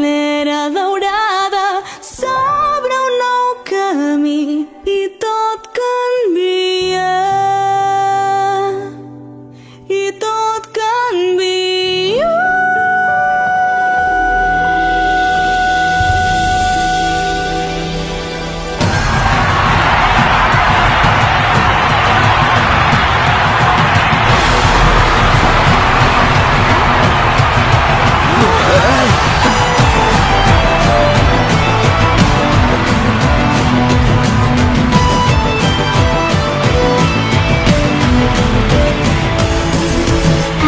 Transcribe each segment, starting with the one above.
l'era daurada s'obre un nou camí i tot canvia. I tot canvia.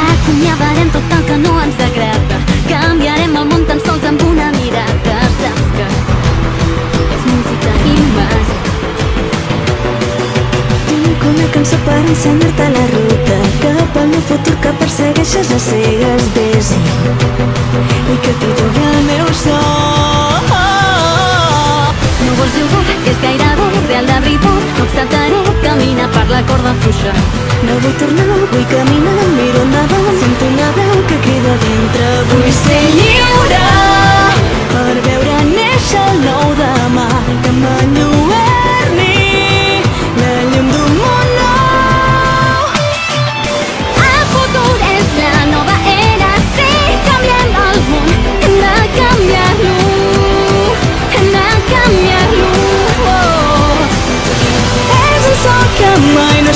Acomiadarem tot el que no ens agrada, canviarem el món tan sols amb una mirada. Saps que és música i màgia. Tinc una cançó per ensenyar-te la ruta cap al meu futur que persegueixes a cegues. Vés-hi i que t'hi dugui el meu so. No vols jugar, que és gaire dur, real de veritat. No acceptaré caminar per la corda fluixa. No vull tornar, vull caminar, miro endavant. Sento una veu que crida dintre. Vull ser lliure per veure néixer el nou demà, que m'enlluerni la llum d'un món nou. El futur és la nova era, sí, canviem el món, hem de canviar-lo, hem de canviar-lo. És un so que mai no